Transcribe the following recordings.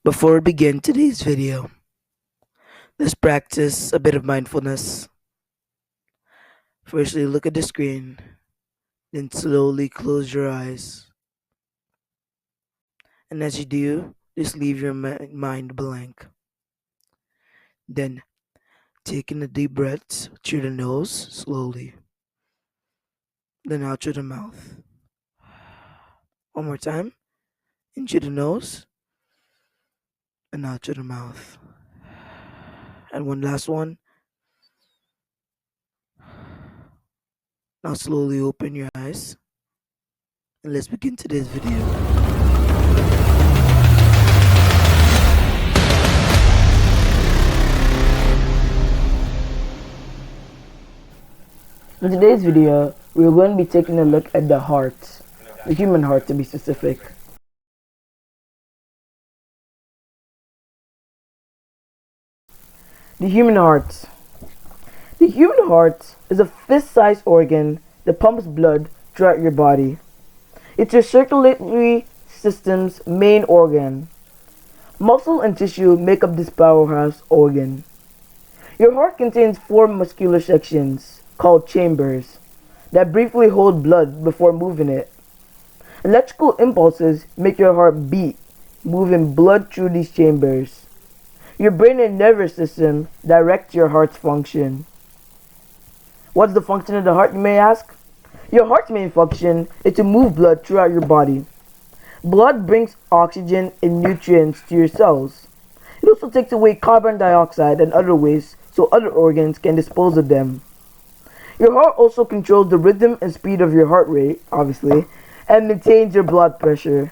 Before we begin today's video, let's practice a bit of mindfulness. Firstly, look at the screen, then slowly close your eyes. And as you do, just leave your mind blank. Then, take in a deep breath through the nose, slowly, then out through the mouth. One more time, in through the nose, and out through the mouth. And one last one. Now slowly open your eyes, and let's begin today's video. In today's video, we are going to be taking a look at the heart, the human heart to be specific. The human heart. The human heart is a fist-sized organ that pumps blood throughout your body. It's your circulatory system's main organ. Muscle and tissue make up this powerhouse organ. Your heart contains four muscular sections, called chambers, that briefly hold blood before moving it. Electrical impulses make your heart beat, moving blood through these chambers. Your brain and nervous system direct your heart's function. What's the function of the heart, you may ask? Your heart's main function is to move blood throughout your body. Blood brings oxygen and nutrients to your cells. It also takes away carbon dioxide and other waste so other organs can dispose of them. Your heart also controls the rhythm and speed of your heart rate, obviously, and maintains your blood pressure.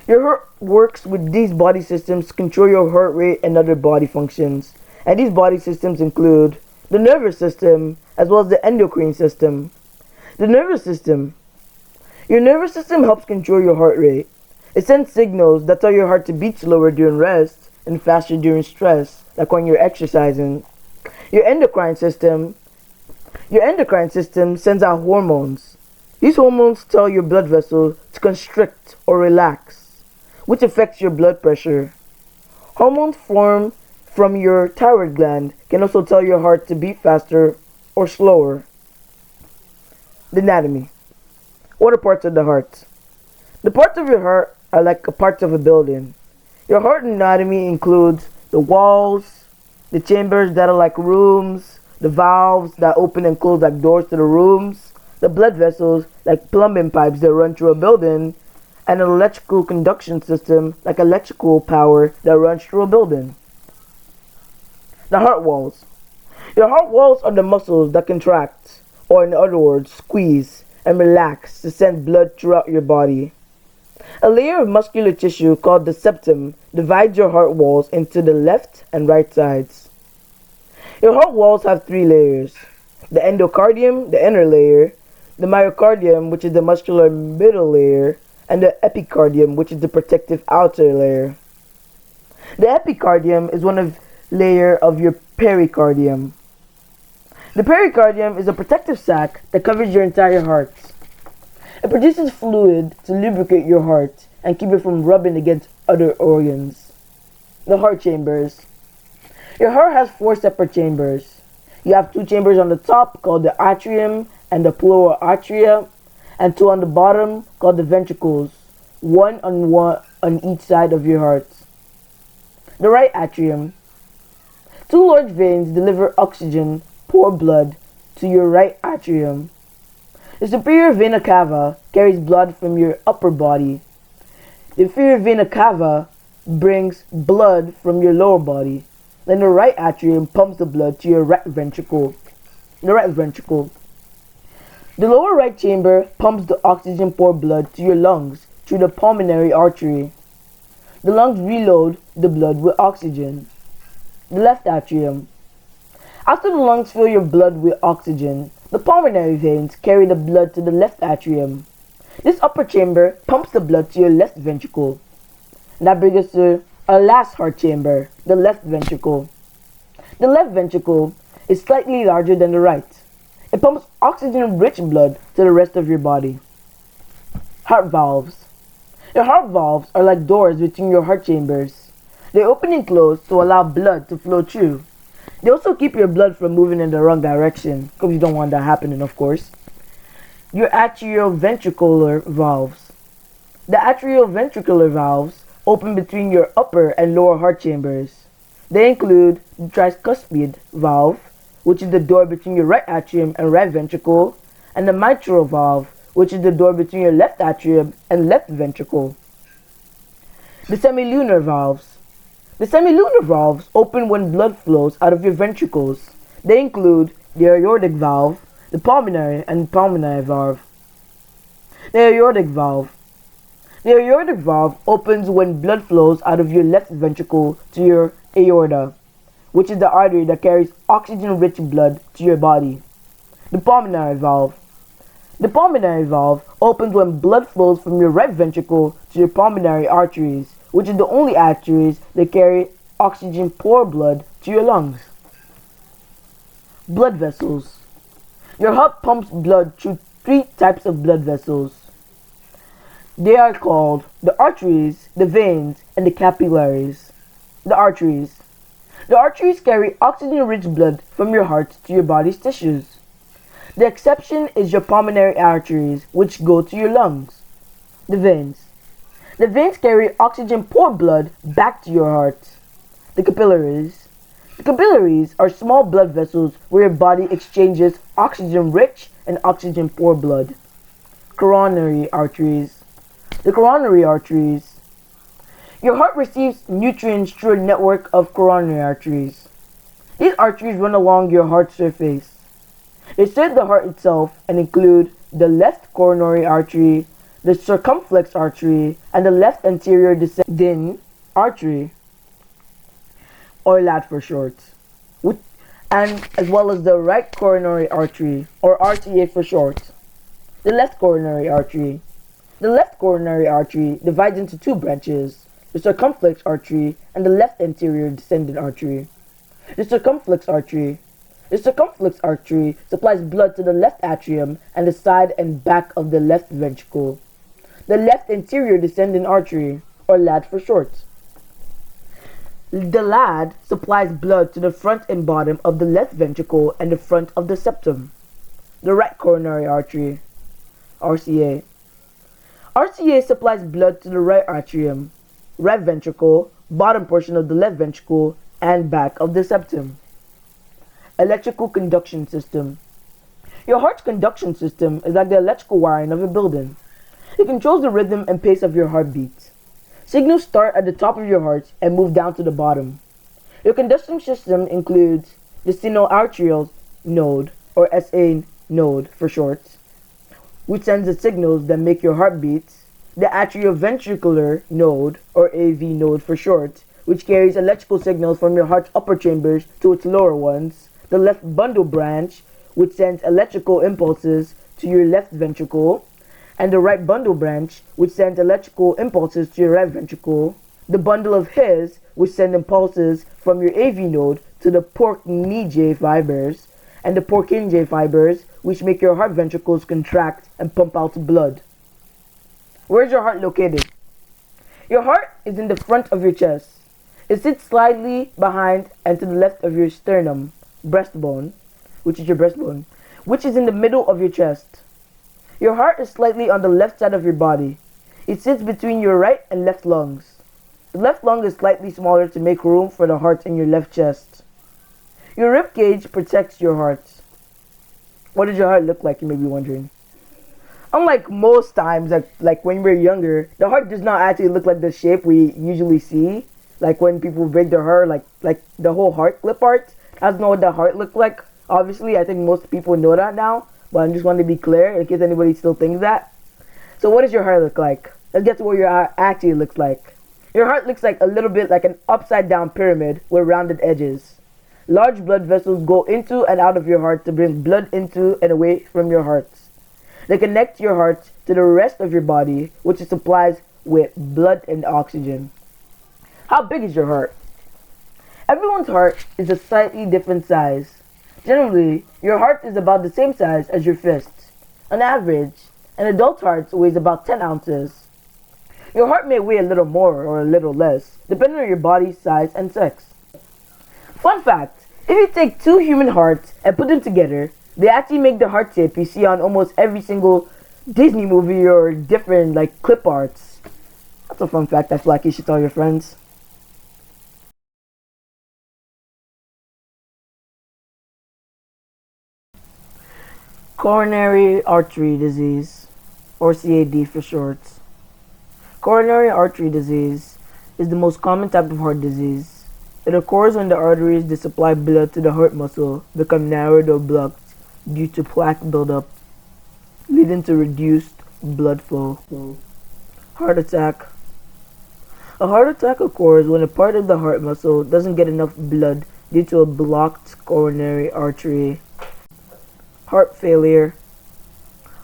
Your heart works with these body systems to control your heart rate and other body functions. And these body systems include the nervous system as well as the endocrine system. The nervous system. Your nervous system helps control your heart rate. It sends signals that tell your heart to beat slower during rest and faster during stress, like when you're exercising. Your endocrine system sends out hormones. These hormones tell your blood vessels to constrict or relax, which affects your blood pressure. Hormones formed from your thyroid gland can also tell your heart to beat faster or slower. The anatomy. What are parts of the heart? The parts of your heart are like a parts of a building. Your heart anatomy includes the walls, the chambers that are like rooms, the valves that open and close like doors to the rooms, the blood vessels like plumbing pipes that run through a building, and an electrical conduction system like electrical power that runs through a building. The heart walls. Your heart walls are the muscles that contract, or in other words, squeeze and relax to send blood throughout your body. A layer of muscular tissue called the septum divides your heart walls into the left and right sides. Your heart walls have three layers: the endocardium, the inner layer, the myocardium, which is the muscular middle layer, and the epicardium, which is the protective outer layer. The epicardium is one layer of your pericardium. The pericardium is a protective sac that covers your entire heart. It produces fluid to lubricate your heart and keep it from rubbing against other organs. The heart chambers. Your heart has four separate chambers. You have two chambers on the top called the atrium and the pleura atria, and two on the bottom called the ventricles, one on each side of your heart. The right atrium. Two large veins deliver oxygen, poor blood, to your right atrium. The superior vena cava carries blood from your upper body. The inferior vena cava brings blood from your lower body. Then the right atrium pumps the blood to your right ventricle. The right ventricle. The lower right chamber pumps the oxygen-poor blood to your lungs through the pulmonary artery. The lungs reload the blood with oxygen. The left atrium. After the lungs fill your blood with oxygen, the pulmonary veins carry the blood to the left atrium. This upper chamber pumps the blood to your left ventricle. And that brings us to our last heart chamber, the left ventricle. The left ventricle is slightly larger than the right. It pumps oxygen-rich blood to the rest of your body. Heart valves. Your heart valves are like doors between your heart chambers. They open and close to allow blood to flow through. They also keep your blood from moving in the wrong direction, because you don't want that happening, of course. Your atrioventricular valves. The atrioventricular valves open between your upper and lower heart chambers. They include the tricuspid valve, which is the door between your right atrium and right ventricle, and the mitral valve, which is the door between your left atrium and left ventricle. The semilunar valves. The semilunar valves open when blood flows out of your ventricles. They include the aortic valve, the pulmonary and pulmonary valve. The aortic valve. The aortic valve opens when blood flows out of your left ventricle to your aorta, which is the artery that carries oxygen-rich blood to your body. The pulmonary valve. The pulmonary valve opens when blood flows from your right ventricle to your pulmonary arteries, which is the only arteries that carry oxygen-poor blood to your lungs. Blood vessels. Your heart pumps blood through three types of blood vessels. They are called the arteries, the veins, and the capillaries. The arteries. The arteries carry oxygen-rich blood from your heart to your body's tissues. The exception is your pulmonary arteries, which go to your lungs. The veins. The veins carry oxygen-poor blood back to your heart. The capillaries. The capillaries are small blood vessels where your body exchanges oxygen-rich and oxygen-poor blood. Coronary arteries. The coronary arteries. Your heart receives nutrients through a network of coronary arteries. These arteries run along your heart surface. They serve the heart itself and include the left coronary artery, the circumflex artery, and the left anterior descending artery, or LAT for short, and as well as the right coronary artery, or RCA for short. The left coronary artery. The left coronary artery divides into two branches, the circumflex artery and the left anterior descending artery. The circumflex artery. The circumflex artery supplies blood to the left atrium and the side and back of the left ventricle. The left anterior descending artery, or LAD for short. The LAD supplies blood to the front and bottom of the left ventricle and the front of the septum. The right coronary artery, RCA. RCA supplies blood to the right atrium, right ventricle, bottom portion of the left ventricle, and back of the septum. Electrical conduction system. Your heart's conduction system is like the electrical wiring of a building. It controls the rhythm and pace of your heartbeat. Signals start at the top of your heart and move down to the bottom. Your conduction system includes the sinoarterial node, or SA node for short, which sends the signals that make your heart beat, the atrioventricular node, or AV node for short, which carries electrical signals from your heart's upper chambers to its lower ones, the left bundle branch, which sends electrical impulses to your left ventricle, and the right bundle branch, which sends electrical impulses to your right ventricle, the bundle of His, which sends impulses from your AV node to the Purkinje fibers, and the Purkinje fibers, which make your heart ventricles contract and pump out blood. Where is your heart located? Your heart is in the front of your chest. It sits slightly behind and to the left of your sternum, breastbone, which is your breastbone, which is in the middle of your chest. Your heart is slightly on the left side of your body. It sits between your right and left lungs. The left lung is slightly smaller to make room for the heart in your left chest. Your rib cage protects your heart. What does your heart look like, you may be wondering? Unlike most times, like when we're younger, the heart does not actually look like the shape we usually see. Like when people break their heart, like the whole heart clip part. That's not what the heart looked like. Obviously, I think most people know that now, but I just want to be clear in case anybody still thinks that. So what does your heart look like? Let's get to what your heart actually looks like. Your heart looks like a little bit like an upside down pyramid with rounded edges. Large blood vessels go into and out of your heart to bring blood into and away from your heart. They connect your heart to the rest of your body, which is supplies with blood and oxygen. How big is your heart? Everyone's heart is a slightly different size. Generally, your heart is about the same size as your fist. On average, an adult heart weighs about 10 ounces. Your heart may weigh a little more or a little less, depending on your body size and sex. Fun fact, if you take two human hearts and put them together, they actually make the heart shape you see on almost every single Disney movie or different like clip arts. That's a fun fact I feel like you should tell your friends. Coronary artery disease, or CAD for short. Coronary artery disease is the most common type of heart disease. It occurs when the arteries that supply blood to the heart muscle become narrowed or blocked due to plaque buildup, leading to reduced blood flow. Heart attack. A heart attack occurs when a part of the heart muscle doesn't get enough blood due to a blocked coronary artery. Heart failure.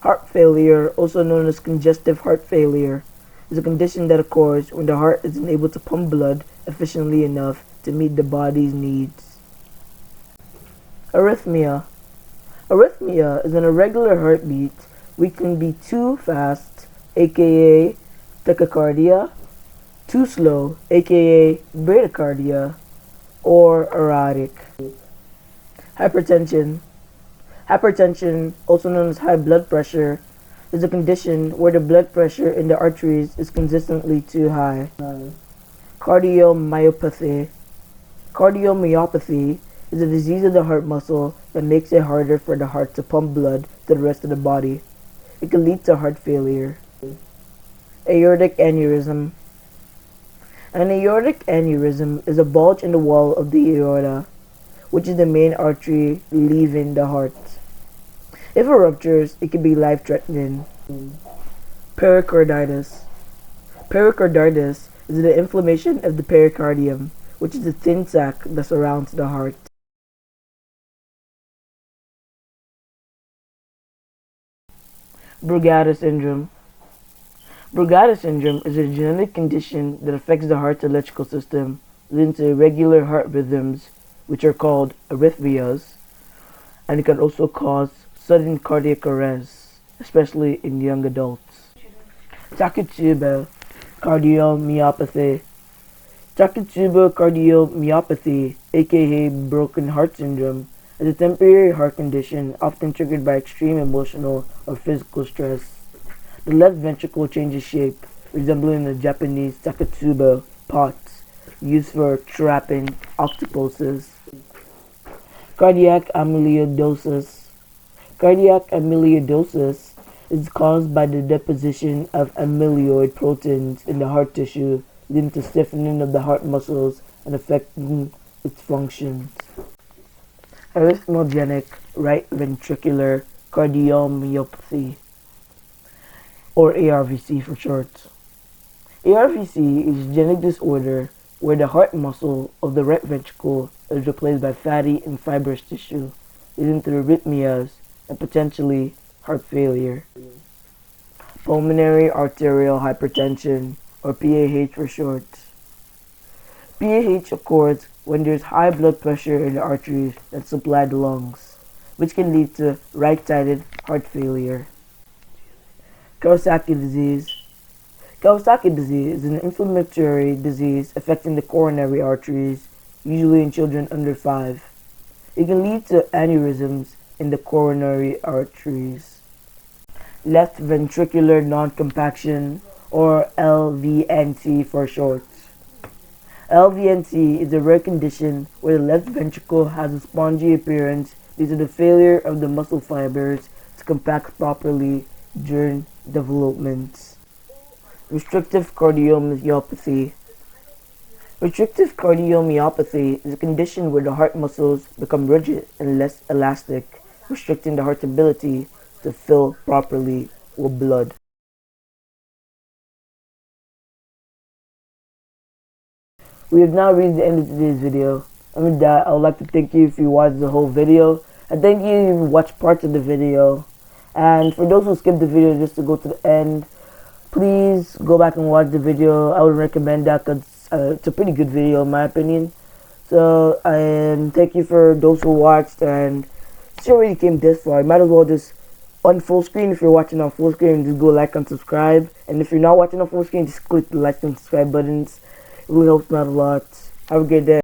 Heart failure, also known as congestive heart failure, is a condition that occurs when the heart isn't able to pump blood efficiently enough to meet the body's needs. Arrhythmia. Arrhythmia is an irregular heartbeat which can be too fast, aka tachycardia, too slow, aka bradycardia, or erratic. Hypertension. Hypertension, also known as high blood pressure, is a condition where the blood pressure in the arteries is consistently too high. Cardiomyopathy. Cardiomyopathy is a disease of the heart muscle that makes it harder for the heart to pump blood to the rest of the body. It can lead to heart failure. Aortic aneurysm. An aortic aneurysm is a bulge in the wall of the aorta, which is the main artery leaving the heart. If it ruptures, it can be life-threatening. Pericarditis. Pericarditis is the inflammation of the pericardium, which is the thin sac that surrounds the heart. Brugada syndrome. Brugada syndrome is a genetic condition that affects the heart's electrical system, leading to irregular heart rhythms, which are called arrhythmias, and it can also cause sudden cardiac arrest, especially in young adults. Tachytubal cardiomyopathy. Tachytubal cardiomyopathy, aka broken heart syndrome, is a temporary heart condition often triggered by extreme emotional or physical stress. The left ventricle changes shape, resembling the Japanese Tachytubal pot used for trapping octopuses. Cardiac amyloidosis. Cardiac amyloidosis is caused by the deposition of amyloid proteins in the heart tissue, leading to stiffening of the heart muscles and affecting its functions. Arrhythmogenic right ventricular cardiomyopathy, or ARVC for short. ARVC is a genetic disorder where the heart muscle of the right ventricle is replaced by fatty and fibrous tissue, leading to arrhythmias and potentially heart failure. Pulmonary arterial hypertension, or PAH for short. PAH occurs when there's high blood pressure in the arteries that supply the lungs, which can lead to right-sided heart failure. Kawasaki disease. Kawasaki disease is an inflammatory disease affecting the coronary arteries, usually in children under 5. It can lead to aneurysms in the coronary arteries. Left ventricular non-compaction, or LVNT for short. LVNT is a rare condition where the left ventricle has a spongy appearance due to the failure of the muscle fibers to compact properly during development. Restrictive cardiomyopathy. Restrictive cardiomyopathy is a condition where the heart muscles become rigid and less elastic, restricting the heart's ability to fill properly with blood. We have now reached the end of today's video. And with that, I would like to thank you if you watched the whole video, and thank you if you watched parts of the video. And for those who skipped the video just to go to the end, please go back and watch the video. I would recommend that because it's a pretty good video in my opinion. So, and thank you for those who watched, and since you already came this far, you might as well just on full screen. If you're watching on full screen, just go like and subscribe. And if you're not watching on full screen, just click the like and subscribe buttons. It really helps me out a lot. Have a good day.